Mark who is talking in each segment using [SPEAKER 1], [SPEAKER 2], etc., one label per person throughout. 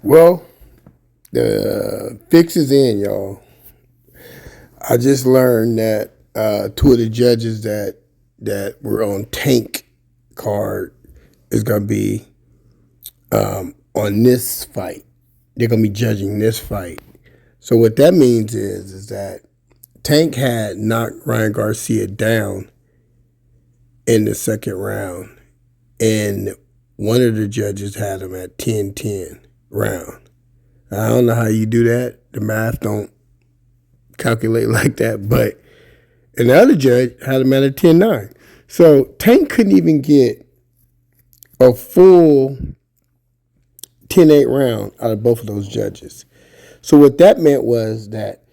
[SPEAKER 1] Well, the fix is in, y'all. I just learned that two of the judges that were on Tank card is gonna be on this fight. They're gonna be judging this fight. So what that means is that Tank had knocked Ryan Garcia down in the second round, and one of the judges had him at 10-10 round. I don't know how you do that. The math don't calculate like that, but and the other judge had him at a 10-9. So Tank couldn't even get a full 10-8 round out of both of those judges. So what that meant was that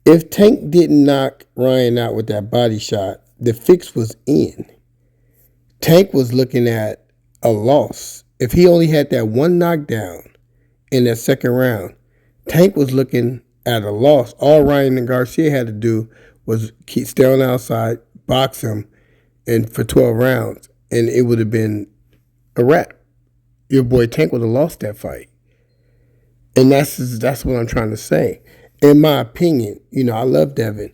[SPEAKER 1] if Tank didn't knock Ryan out with that body shot, the fix was in. Tank was looking at a loss. If he only had that one knockdown in that second round, Tank was looking at a loss. All Ryan and Garcia had to do was stay on the outside, box him, and for 12 rounds, and it would have been a wrap. Your boy Tank would have lost that fight. And that's what I'm trying to say. In my opinion, I love Devin,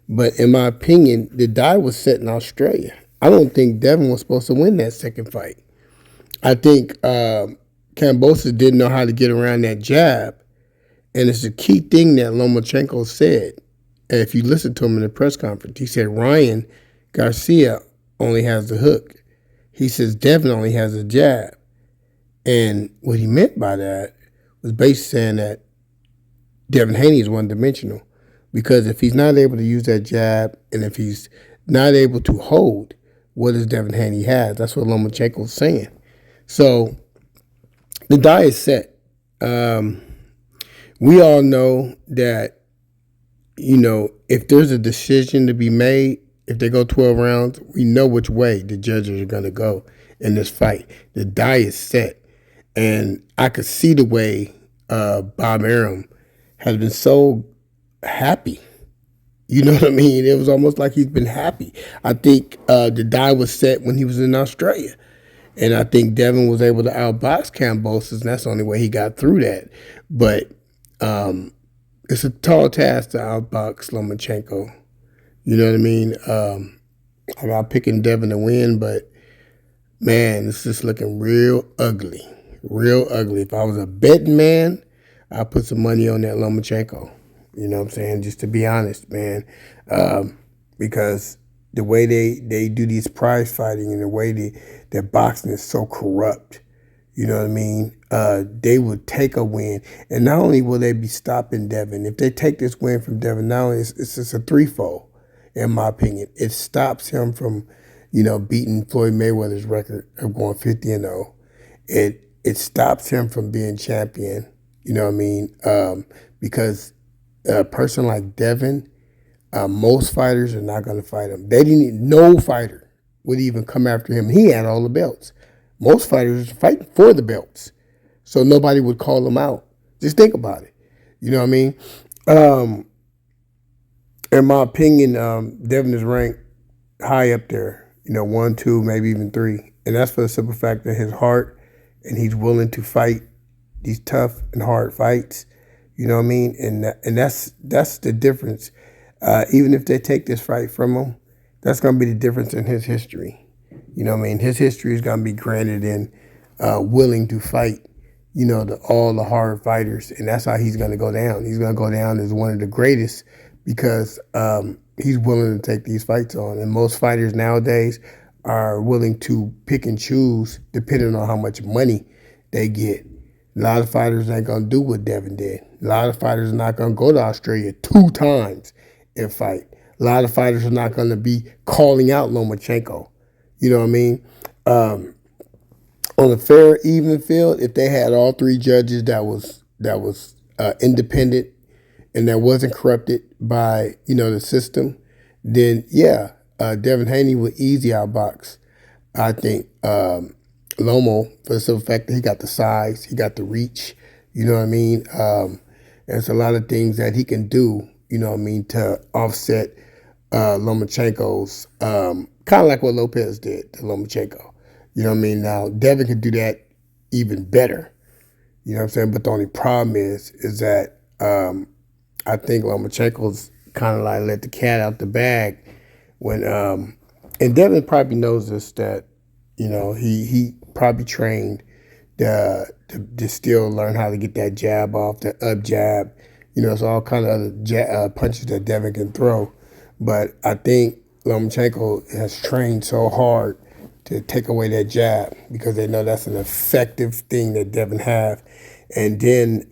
[SPEAKER 1] but in my opinion, the die was set in Australia. I don't think Devin was supposed to win that second fight. I think Kambosos didn't know how to get around that jab, and it's a key thing that Lomachenko said. And if you listen to him in the press conference, he said Ryan Garcia only has the hook. He says Devin only has a jab. And what he meant by that was basically saying that Devin Haney is one-dimensional. Because if he's not able to use that jab, and if he's not able to hold, what does Devin Haney have? That's what Lomachenko is saying. So the die is set. We all know that, if there's a decision to be made, if they go 12 rounds, we know which way the judges are going to go in this fight. The die is set. And I could see the way Bob Arum has been so happy. You know what I mean? It was almost like he's been happy. I think the die was set when he was in Australia. And I think Devin was able to outbox Kambosos, and that's the only way he got through that. But it's a tall task to outbox Lomachenko. You know what I mean? I'm not picking Devin to win, but, man, it's just looking real ugly. Real ugly. If I was a betting man, I'd put some money on that Lomachenko. You know what I'm saying? Just to be honest, man. Because the way they do these prize fighting and the way their boxing is so corrupt, you know what I mean? They would take a win. And not only will they be stopping Devin, if they take this win from Devin, not only it's just a threefold, in my opinion. It stops him from, beating Floyd Mayweather's record of going 50-0. It stops him from being champion, you know what I mean? Because a person like Devin, most fighters are not going to fight him. No fighter would even come after him. He had all the belts. Most fighters are fighting for the belts. So nobody would call him out. Just think about it. You know what I mean? In my opinion, Devin is ranked high up there. 1, 2, maybe even 3. And that's for the simple fact that his heart, and he's willing to fight these tough and hard fights. You know what I mean? And that's the difference. Even if they take this fight from him, that's going to be the difference in his history. You know what I mean? His history is going to be granted in willing to fight, all the hard fighters. And that's how he's going to go down. He's going to go down as one of the greatest because he's willing to take these fights on. And most fighters nowadays are willing to pick and choose depending on how much money they get. A lot of fighters ain't going to do what Devin did. A lot of fighters are not going to go to Australia 2 times and fight. A lot of fighters are not going to be calling out Lomachenko. You know what I mean? On a fair, even field, if they had all 3 judges that was independent and that wasn't corrupted by, the system, then, yeah, Devin Haney would easy outbox, I think, Lomo, for the simple fact that he got the size, he got the reach, you know what I mean? There's a lot of things that he can do, you know what I mean, to offset Lomachenko's, kind of like what Lopez did to Lomachenko. You know what I mean? Now, Devin could do that even better. You know what I'm saying? But the only problem is that I think Lomachenko's kind of like let the cat out the bag when and Devin probably knows this, that he probably trained to still learn how to get that jab off, the up jab. It's all kind of other punches that Devin can throw. But I think Lomachenko has trained so hard to take away that jab because they know that's an effective thing that Devin have. And then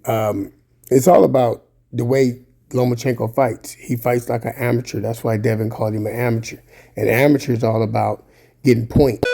[SPEAKER 1] it's all about the way Lomachenko fights. He fights like an amateur. That's why Devin called him an amateur. An amateur is all about getting points.